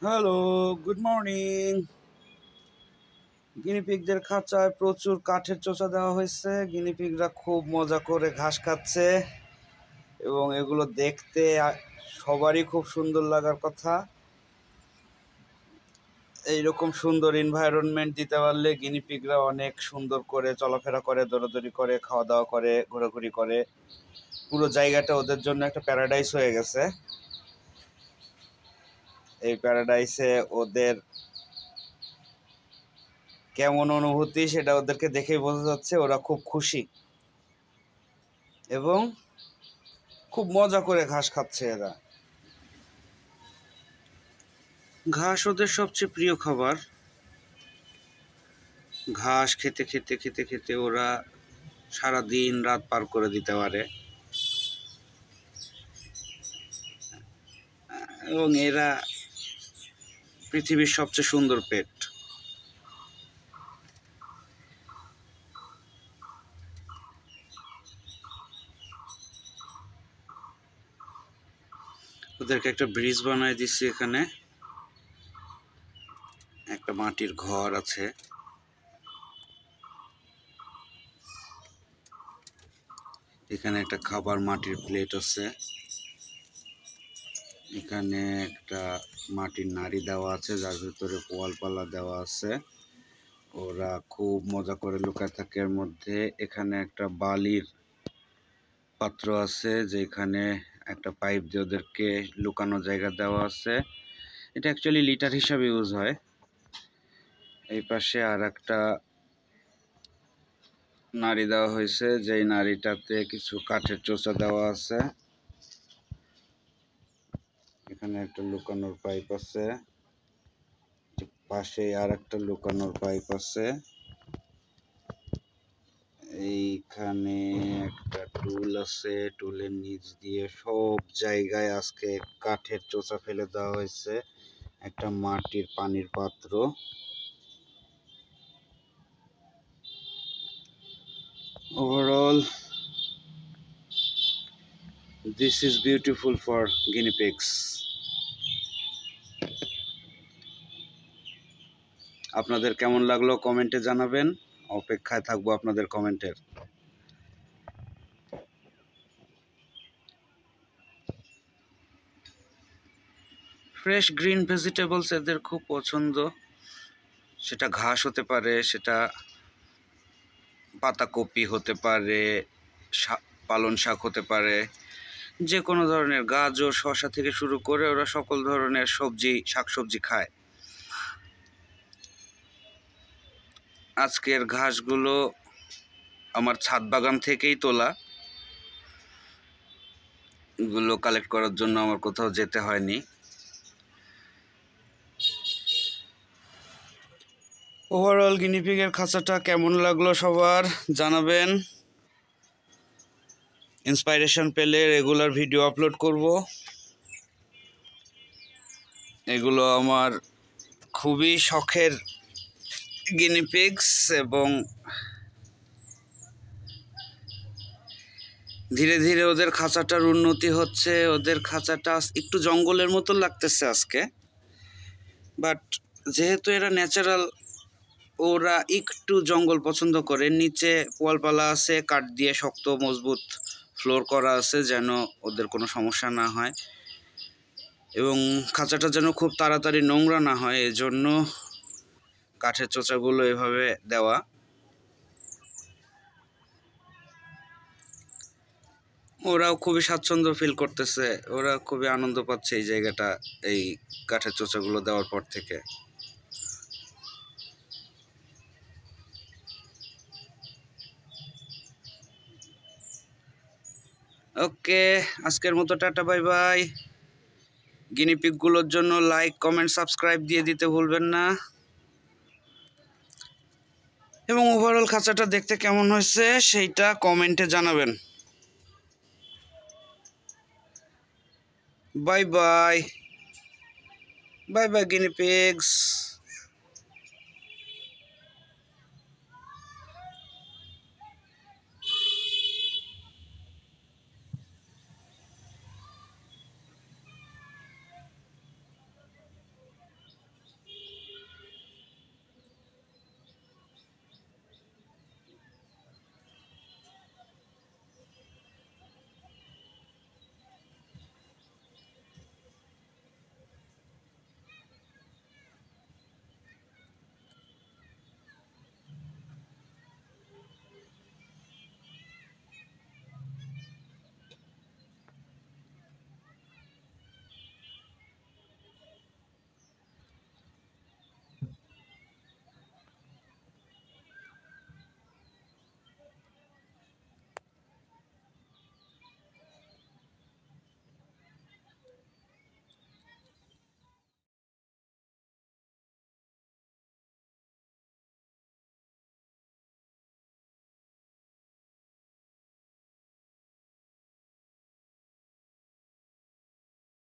Hello, good morning. গিনিপিগদের খাঁচায় প্রচুর কাঠের চোচা দেওয়া হয়েছে। গিনিপিগরা খুব মজা করে ঘাস খাচ্ছে এবং এগুলো দেখতে সবারই খুব সুন্দর লাগার কথা। এইরকম সুন্দর এনভায়রনমেন্ট দিতে পারলে গিনিপিগরা অনেক সুন্দর করে চলাফেরা করে, দৌড়াদৌড়ি করে, খাওয়া দাওয়া করে, ঘোরাঘুরি করে। পুরো জায়গাটা ওদের জন্য একটা প্যারাডাইস হয়ে গেছে। এই প্যারাডাইসে ওদের কেমন অনুভূতি সেটা ওদেরকে দেখেই বোঝা যাচ্ছে। ওরা খুব খুশি এবং খুব মজা করে ঘাস খাচ্ছে। এরা ঘাস ওদের সবচেয়ে প্রিয় খাবার। ঘাস খেতে খেতে খেতে খেতে ওরা সারা দিন রাত পার করে দিতে পারে এবং এরা পৃথিবীর সবচেয়ে সুন্দর পেট। ওদেরকে একটা ব্রিজ বানায় দিচ্ছি। এখানে একটা মাটির ঘর আছে। এখানে একটা খাবার মাটির প্লেট আছে। এখানে একটা মাটির নাড়ি দেওয়া আছে, যার ভিতরে পোয়ালপালা দেওয়া আছে। ওরা খুব মজা করে লুকায় থাকে এর মধ্যে। এখানে একটা বালির পাত্র আছে, যেখানে একটা পাইপ দিয়ে ওদেরকে লুকানো জায়গা দেওয়া আছে। এটা অ্যাকচুয়ালি লিটার হিসাবে ইউজ হয়। এই পাশে আর একটা নাড়ি দেওয়া হয়েছে, যেই নাড়িটাতে কিছু কাঠের চোচা দেওয়া আছে। এখানে একটা লুকানোর পাইপ আছে, পাশে আর একটা লুকানোর পাইপ আছে। এইখানে একটা টুল আছে, টুলের নিচ দিয়ে সব জায়গায় আজকে কাঠের চোচা ফেলে দেওয়া হয়েছে। একটা মাটির পানির পাত্র। Overall this is beautiful for Guinea pigs. আপনাদের কেমন লাগলো কমেন্টে জানাবেন। অপেক্ষায় থাকবো আপনাদের কমেন্টের। ফ্রেশ গ্রিন ভেজিটেবলস এদের খুব পছন্দ। সেটা ঘাস হতে পারে, সেটা পাতাকপি হতে পারে, পালং শাক হতে পারে, যে কোনো ধরনের গাজর শসা থেকে শুরু করে ওরা সকল ধরনের সবজি শাকসবজি খায়। আজকের ঘাসগুলো আমার ছাদ বাগান থেকেই তোলা। এগুলো কালেক্ট করার জন্য আমার কোথাও যেতে হয়নি। ওভারঅল গিনিপিগের খাঁচাটা কেমন লাগলো সবার জানাবেন। ইন্সপাইরেশন পেলে রেগুলার ভিডিও আপলোড করব। এগুলো আমার খুবই শখের গিনিপিগস এবং ধীরে ধীরে ওদের খাঁচাটার উন্নতি হচ্ছে। ওদের খাঁচাটা একটু জঙ্গলের মতো লাগতেছে আজকে, বাট যেহেতু এরা ন্যাচারাল, ওরা একটু জঙ্গল পছন্দ করে। নিচে পোয়ালপালা আছে, কাঠ দিয়ে শক্ত মজবুত ফ্লোর করা আছে যেন ওদের কোনো সমস্যা না হয় এবং খাঁচাটা যেন খুব তাড়াতাড়ি নোংরা না হয়, এজন্য কাঠের চোচাগুলো এভাবে দেওয়া। ওরাও খুবই স্বাচ্ছন্দ্য ফিল করতেছে, ওরা খুবই আনন্দ পাচ্ছে এই জায়গাটা এই কাঠের চোচাগুলো দেওয়ার পর থেকে। ওকে, আজকের মতো টাটা, বাই বাই। গিনিপিগগুলোর জন্য লাইক কমেন্ট সাবস্ক্রাইব দিয়ে দিতে ভুলবেন না এবং ওভারঅল খাঁচাটা দেখতে কেমন হয়েছে সেইটা কমেন্টে জানাবেন। বাই বাই, বাই বাই গিনি পিগস।